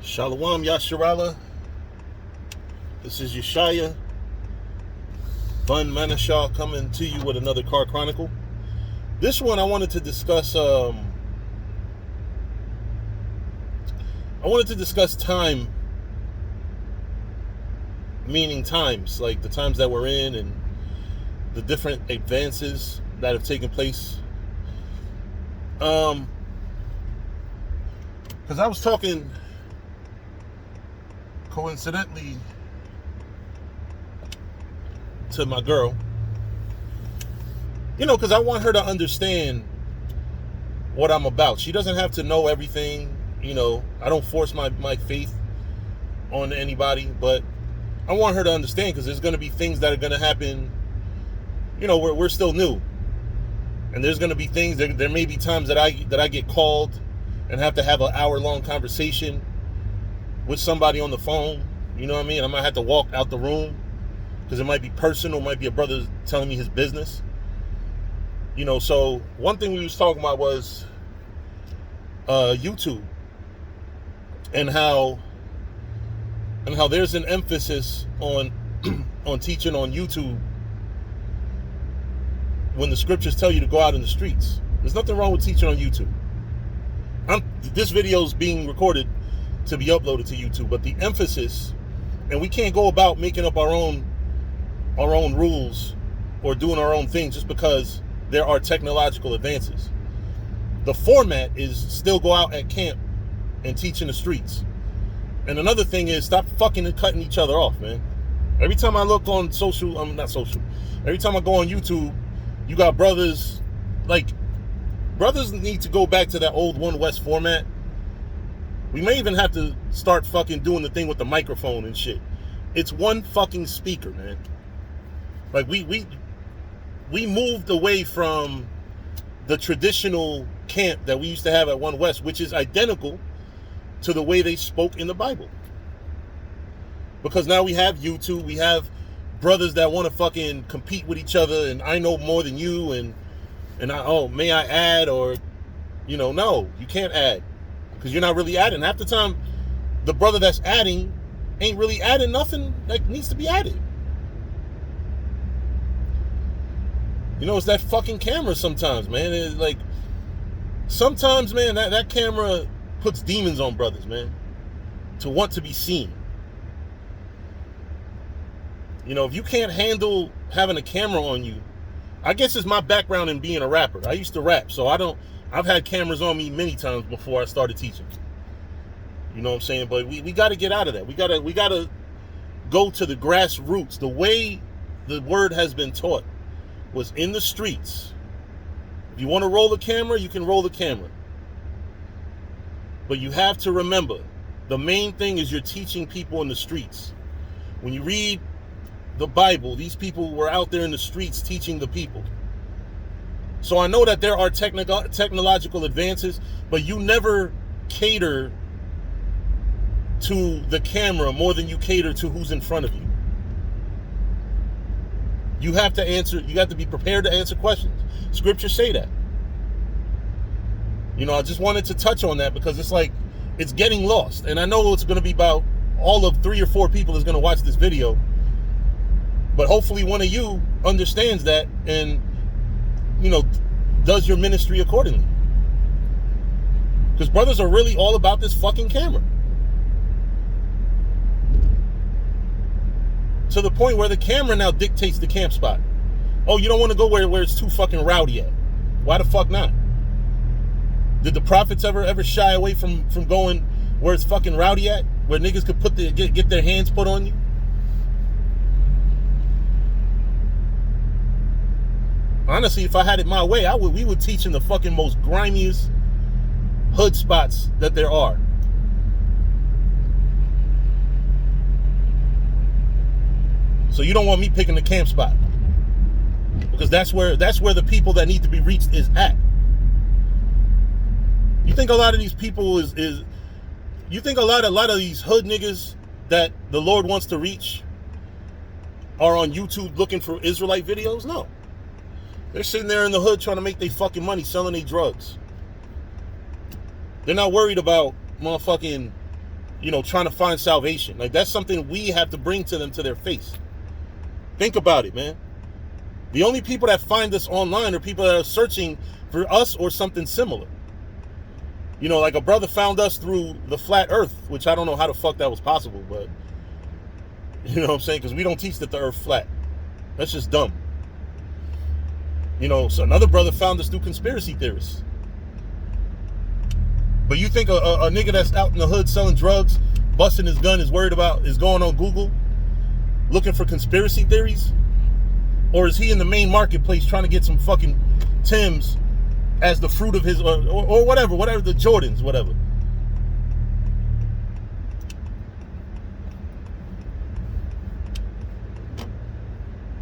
Shalom Yasharala. This is Yeshaya Bun Manashah coming to you with another Car Chronicle. This one I wanted to discuss time, meaning times, like the times that we're in and the different advances that have taken place. Because I was talking coincidentally to my girl, because I want her to understand what I'm about. She doesn't have to know everything, I don't force my faith on anybody, but I want her to understand, because there's going to be things that are going to happen, we're still new, and there's going to be things, there may be times that I get called and have to have an hour-long conversation with somebody on the phone, you know what I mean? I might have to walk out the room because it might be personal, it might be a brother telling me his business. So one thing we was talking about was YouTube and how there's an emphasis on on teaching on YouTube when the scriptures tell you to go out in the streets. There's nothing wrong with teaching on YouTube. This video is being recorded to be uploaded to YouTube, but the emphasis, and we can't go about making up our own rules or doing our own thing just because there are technological advances. The format is still go out at camp and teach in the streets. And another thing is stop fucking and cutting each other off, man. Every time I look on every time I go on YouTube, you got brothers need to go back to that old One West format. We may even have to start fucking doing the thing with the microphone and shit. It's one fucking speaker, man. Like we moved away from the traditional camp that we used to have at One West, which is identical to the way they spoke in the Bible. Because now we have YouTube, we have brothers that want to fucking compete with each other, and I know more than you, and may I add, or no, you can't add. Because you're not really adding. Half the time, the brother that's adding ain't really adding nothing that needs to be added. It's that fucking camera sometimes, man. It's like, sometimes, man, that camera puts demons on brothers, man, to want to be seen. If you can't handle having a camera on you, I guess it's my background in being a rapper. I used to rap, so I've had cameras on me many times before I started teaching. You know what I'm saying? But we got to get out of that. We got to go to the grassroots. The way the word has been taught was in the streets. If you want to roll the camera, you can roll the camera. But you have to remember, the main thing is you're teaching people in the streets. When you read the Bible, these people were out there in the streets teaching the people. So I know that there are technological advances, but you never cater to the camera more than you cater to who's in front of you. You have to be prepared to answer questions. Scriptures say that. I just wanted to touch on that because it's like, it's getting lost. And I know it's going to be about all of 3 or 4 people is going to watch this video. But hopefully one of you understands that and does your ministry accordingly. Because brothers are really all about this fucking camera. To the point where the camera now dictates the camp spot. Oh, you don't want to go where it's too fucking rowdy at. Why the fuck not? Did the prophets ever shy away from going where it's fucking rowdy at? Where niggas could get their hands put on you? Honestly, if I had it my way, we would teach in the fucking most grimiest hood spots that there are. So you don't want me picking the camp spot, because that's where the people that need to be reached is at. You think a lot of these people you think a lot of these hood niggas that the Lord wants to reach are on YouTube looking for Israelite videos? No. They're sitting there in the hood trying to make their fucking money selling their drugs. They're not worried about motherfucking trying to find salvation. Like, that's something we have to bring to them, to their face. Think about it, man. The only people that find us online are people that are searching for us or something similar. Like a brother found us through the flat earth, which I don't know how the fuck that was possible, but you know what I'm saying? Because we don't teach that the earth flat. That's just dumb. So another brother found us through conspiracy theorists. But you think a nigga that's out in the hood selling drugs, busting his gun, is going on Google looking for conspiracy theories? Or is he in the main marketplace trying to get some fucking Timbs as the fruit of his, or whatever, the Jordans, whatever.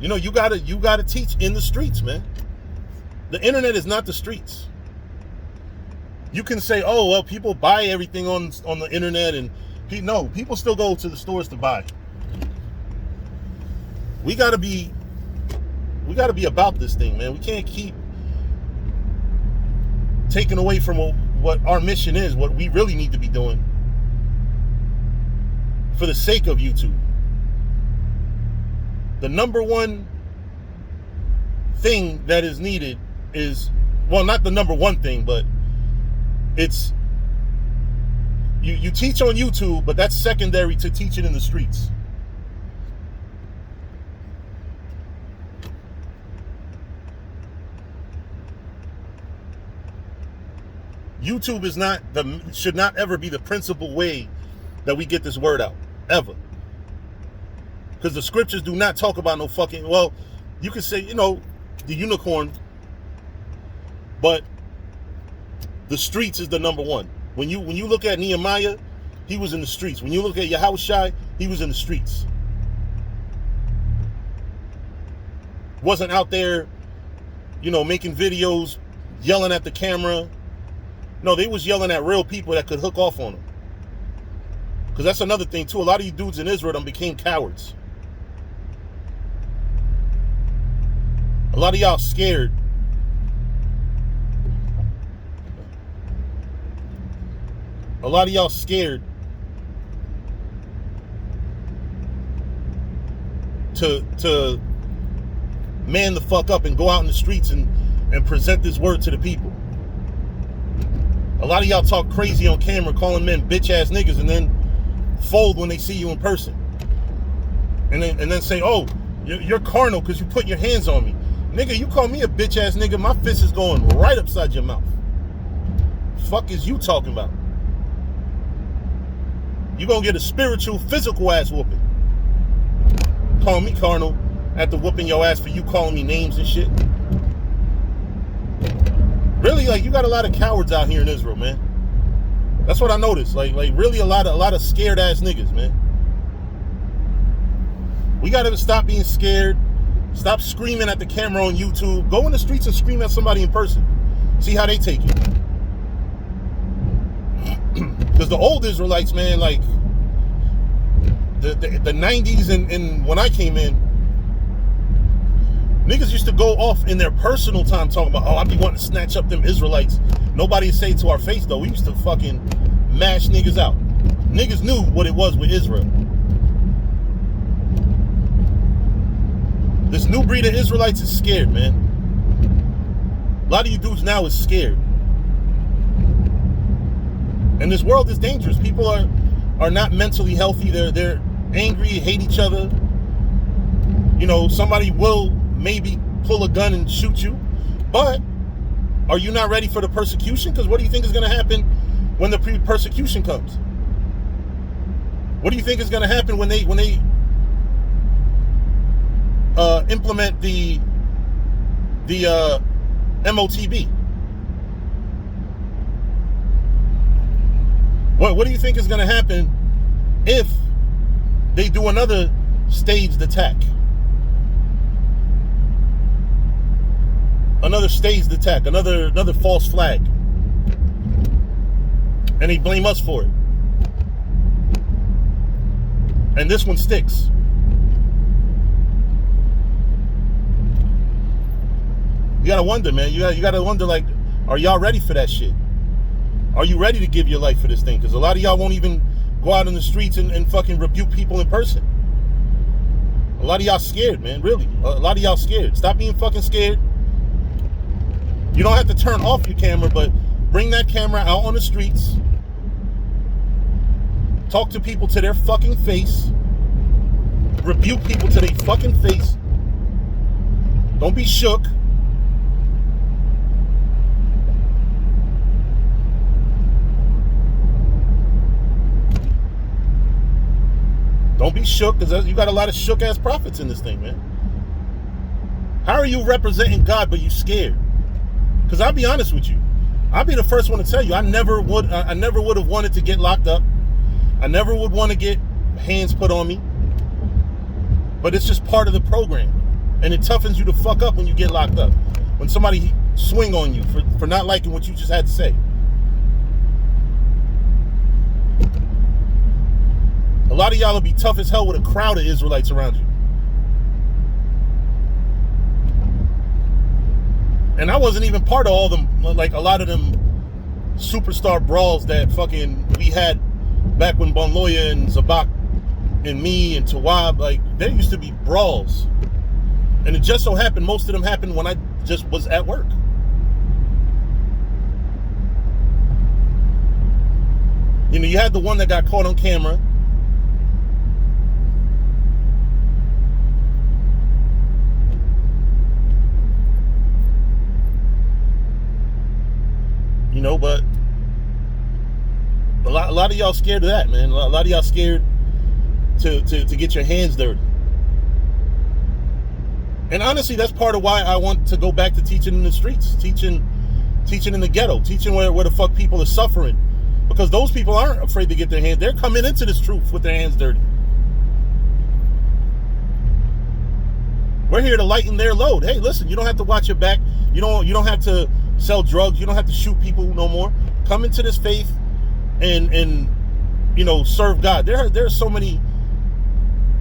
You gotta teach in the streets, man. The internet is not the streets. You can say, oh, well, people buy everything on the internet, and no, people still go to the stores to buy. We gotta be about this thing, man. We can't keep taking away from what our mission is, what we really need to be doing for the sake of YouTube. The number one thing that is needed is, well, not the number one thing, but it's you teach on YouTube, but that's secondary to teaching in the streets. YouTube should not ever be the principal way that we get this word out, ever. Because the scriptures do not talk about no fucking, well, you could say, the unicorn, but the streets is the number one. When you look at Nehemiah, he was in the streets. When you look at Yahushua, he was in the streets. Wasn't out there, making videos, yelling at the camera. No, they was yelling at real people that could hook off on them. Because that's another thing, too. A lot of you dudes in Israel became cowards. A lot of y'all scared. A lot of y'all scared to man the fuck up and go out in the streets and present this word to the people. A lot of y'all talk crazy on camera, calling men bitch ass niggas, and then fold when they see you in person. And then say, oh, you're carnal because you put your hands on me. Nigga, you call me a bitch ass nigga, my fist is going right upside your mouth. Fuck is you talking about? You gonna get a spiritual, physical ass whooping. Call me carnal after whooping your ass for you calling me names and shit. Really, you got a lot of cowards out here in Israel, man. That's what I noticed. Like really a lot of scared ass niggas, man. We gotta stop being scared. Stop screaming at the camera on YouTube. Go in the streets and scream at somebody in person. See how they take it. Because the old Israelites, man, the 90s and when I came in, niggas used to go off in their personal time talking about, oh, I be wanting to snatch up them Israelites. Nobody would say it to our face, though. We used to fucking mash niggas out. Niggas knew what it was with Israel. This new breed of Israelites is scared, man. A lot of you dudes now is scared. And this world is dangerous. People are not mentally healthy. They're angry, hate each other. Somebody will maybe pull a gun and shoot you. But are you not ready for the persecution? Because what do you think is going to happen when the persecution comes? What do you think is going to happen when they implement the MOTB? What do you think is going to happen if they do another staged attack? Another staged attack, another false flag. And they blame us for it. And this one sticks. You gotta wonder, man. You gotta wonder, are y'all ready for that shit? Are you ready to give your life for this thing? Because a lot of y'all won't even go out in the streets and fucking rebuke people in person. A lot of y'all scared, man, really. A lot of y'all scared. Stop being fucking scared. You don't have to turn off your camera, but bring that camera out on the streets. Talk to people to their fucking face. Rebuke people to their fucking face. Don't be shook. Don't be shook, because you got a lot of shook ass prophets in this thing, man. How are you representing God but you scared? Because I'll be honest with you, I'll be the first one to tell you, I never would have wanted to get locked up. I never would want to get hands put on me. But it's just part of the program. And it toughens you to fuck up when you get locked up. When somebody swing on you for not liking what you just had to say. A lot of y'all will be tough as hell with a crowd of Israelites around you. And I wasn't even part of all them, like a lot of them superstar brawls that fucking we had back when Bon Loya and Zabak and me and Tawab, like there used to be brawls. And it just so happened most of them happened when I just was at work. You know, you had the one that got caught on camera. You know, but a lot of y'all scared of that, man. A lot of y'all scared to get your hands dirty. And honestly, that's part of why I want to go back to teaching in the streets, teaching in the ghetto, teaching where the fuck people are suffering. Because those people aren't afraid to get their hands. They're coming into this truth with their hands dirty. We're here to lighten their load. Hey, listen, you don't have to watch your back. You don't have to sell drugs. You don't have to shoot people no more. Come into this faith and you know, serve God. There are so many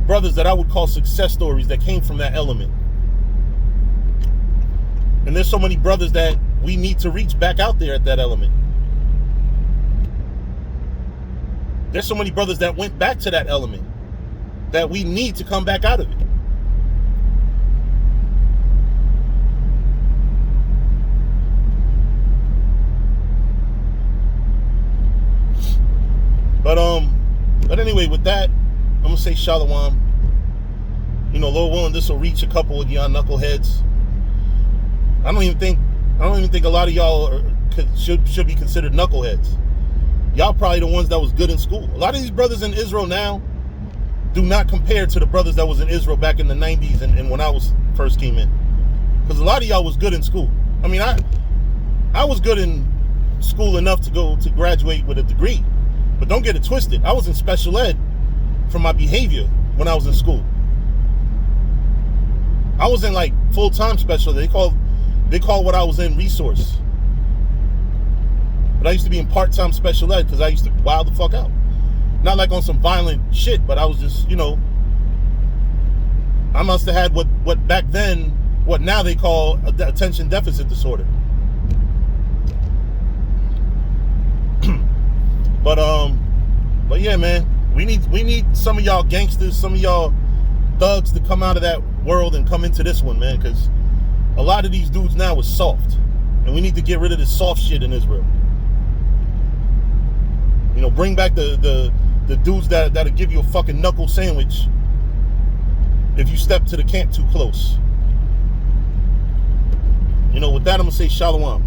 brothers that I would call success stories that came from that element. And there's so many brothers that we need to reach back out there at that element. There's so many brothers that went back to that element that we need to come back out of it. But anyway, with that, I'm gonna say shalom. You know, Lord willing, this will reach a couple of y'all knuckleheads. I don't even think a lot of y'all should be considered knuckleheads. Y'all probably the ones that was good in school. A lot of these brothers in Israel now do not compare to the brothers that was in Israel back in the 90s and when I first came in. Because a lot of y'all was good in school. I mean, I was good in school enough to graduate with a degree. But don't get it twisted. I was in special ed for my behavior when I was in school. I was in like full-time special ed. They call what I was in resource. But I used to be in part-time special ed because I used to wild the fuck out. Not like on some violent shit, but I was just, you know, I must have had what back then, what now they call attention deficit disorder. But yeah, man, we need some of y'all gangsters, some of y'all thugs to come out of that world and come into this one, man, because a lot of these dudes now is soft, and we need to get rid of this soft shit in Israel. You know, bring back the dudes that'll give you a fucking knuckle sandwich if you step to the camp too close. You know, with that, I'm gonna say shalom.